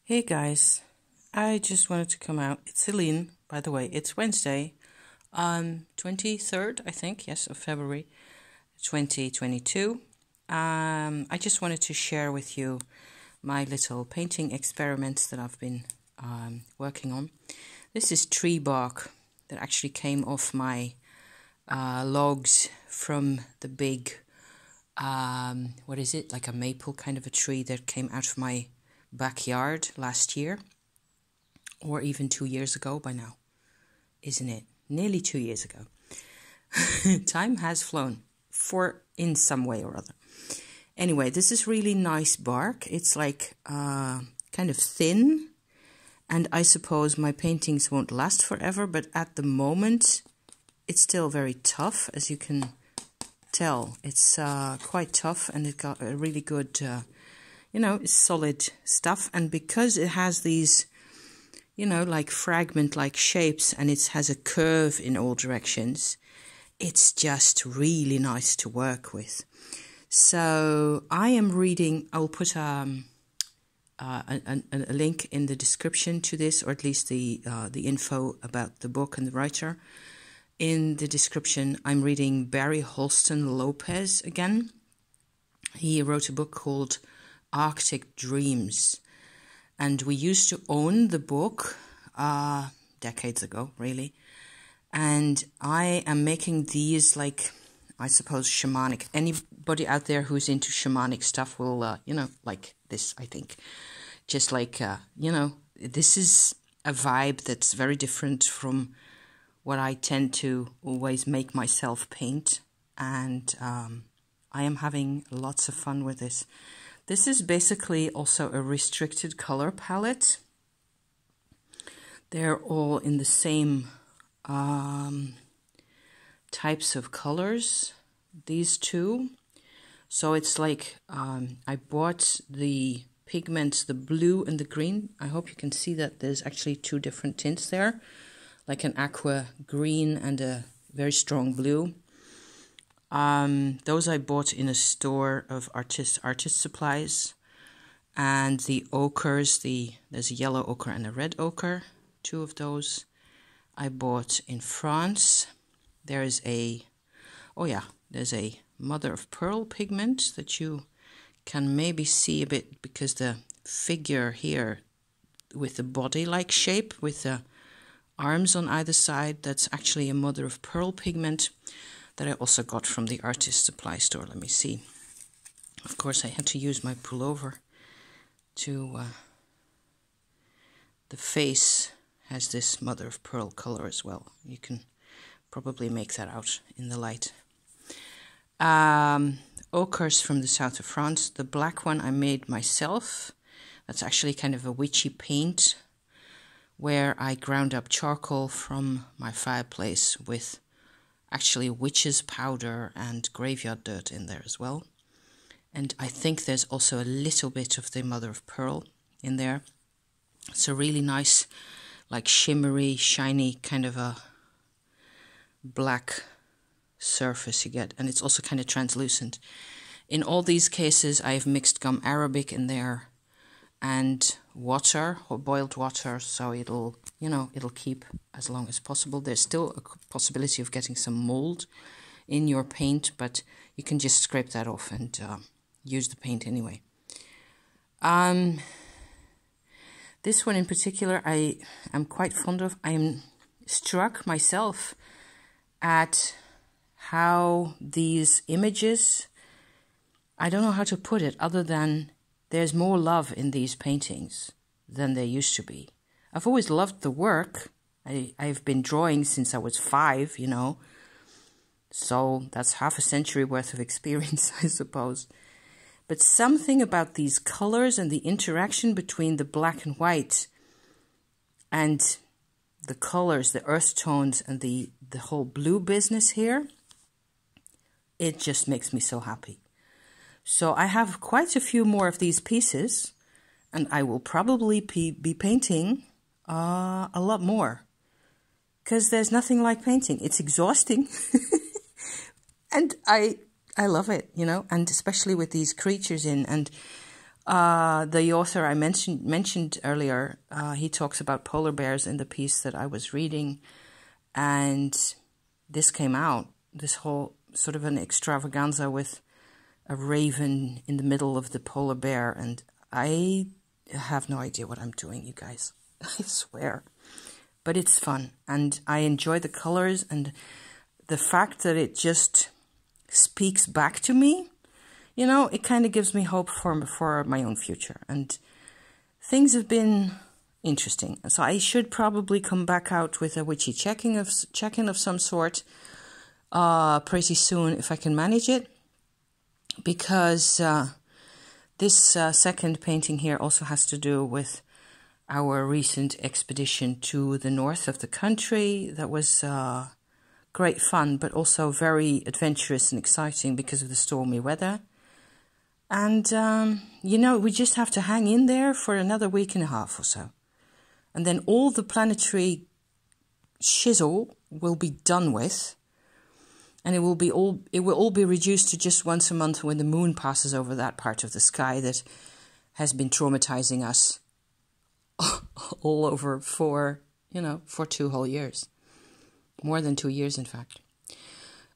Hey guys, I just wanted to come out. It's Celine, by the way. It's Wednesday, 23rd, I think, yes, of February 2022. I just wanted to share with you my little painting experiments that I've been working on. This is tree bark that actually came off my logs from the big, what is it, like a maple kind of a tree that came out of my backyard last year, or even 2 years ago by now, isn't it? Nearly 2 years ago. Time has flown in some way or other. Anyway, this is really nice bark. It's like kind of thin, and I suppose my paintings won't last forever, but at the moment it's still very tough, as you can tell. It's quite tough, and it got a really good solid stuff. And because it has these, like fragment-like shapes, and it has a curve in all directions, it's just really nice to work with. So I am reading, I'll put a link in the description to this, or at least the info about the book and the writer. In the description, I'm reading Barry Holston Lopez again. He wrote a book called Arctic Dreams, and we used to own the book decades ago, really. And I am making these, like, I suppose shamanic. Anybody out there who's into shamanic stuff will like this, I think. Just like this is a vibe that's very different from what I tend to always make myself paint, and I am having lots of fun with this. This is basically also a restricted color palette. They're all in the same types of colors, these two. So it's like I bought the pigments, the blue and the green. I hope you can see that there's actually two different tints there, like an aqua green and a very strong blue. Those I bought in a store of artist supplies. And the ochres, there's a yellow ochre and a red ochre, two of those I bought in France. There's a mother of pearl pigment that you can maybe see a bit, because the figure here with the body-like shape with the arms on either side, that's actually a mother of pearl pigment that I also got from the artist supply store. Let me see. Of course, I had to use my pullover to... the face has this mother of pearl color as well. You can probably make that out in the light. Ochres from the south of France. The black one I made myself. That's actually kind of a witchy paint, where I ground up charcoal from my fireplace with actually witch's powder and graveyard dirt in there as well. And I think there's also a little bit of the mother of pearl in there. It's a really nice, like shimmery, shiny kind of a black surface you get. And it's also kind of translucent. In all these cases, I've mixed gum arabic in there and water, or boiled water, so it'll keep as long as possible. There's still a possibility of getting some mold in your paint, but you can just scrape that off and use the paint anyway. This one in particular I am quite fond of. I'm struck myself at how these images, I don't know how to put it other than there's more love in these paintings than there used to be. I've always loved the work. I've been drawing since I was 5, so that's half a century worth of experience, I suppose. But something about these colors and the interaction between the black and white and the colors, the earth tones, and the whole blue business here, it just makes me so happy. So I have quite a few more of these pieces, and I will probably be painting a lot more, because there's nothing like painting. It's exhausting, and I love it, and especially with these creatures in. And The author I mentioned earlier, he talks about polar bears in the piece that I was reading, and this came out, this whole sort of an extravaganza with a raven in the middle of the polar bear, and I have no idea what I'm doing, you guys. I swear. But it's fun, and I enjoy the colors, and the fact that it just speaks back to me, you know, it kind of gives me hope for my own future. And things have been interesting. So I should probably come back out with a witchy check-in of some sort pretty soon if I can manage it. Because this second painting here also has to do with our recent expedition to the north of the country. That was great fun, but also very adventurous and exciting because of the stormy weather. And, you know, we just have to hang in there for another week and a half or so. And then all the planetary shizzle will be done with. And it will all be reduced to just once a month when the moon passes over that part of the sky that has been traumatizing us all over for 2 whole years. More than 2 years, in fact.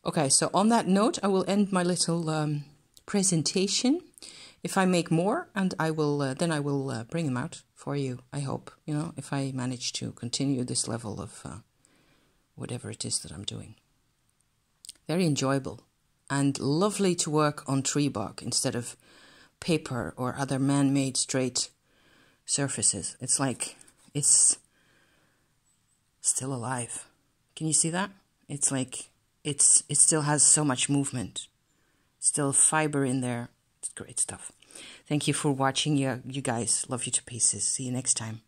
Okay, so on that note, I will end my little presentation. If I make more, and I will bring them out for you, I hope, you know, if I manage to continue this level of whatever it is that I'm doing. Very enjoyable and lovely to work on tree bark instead of paper or other man-made straight surfaces. It's like it's still alive. Can you see that? It's like it still has so much movement. Still fiber in there. It's great stuff. Thank you for watching. You guys, love you to pieces. See you next time.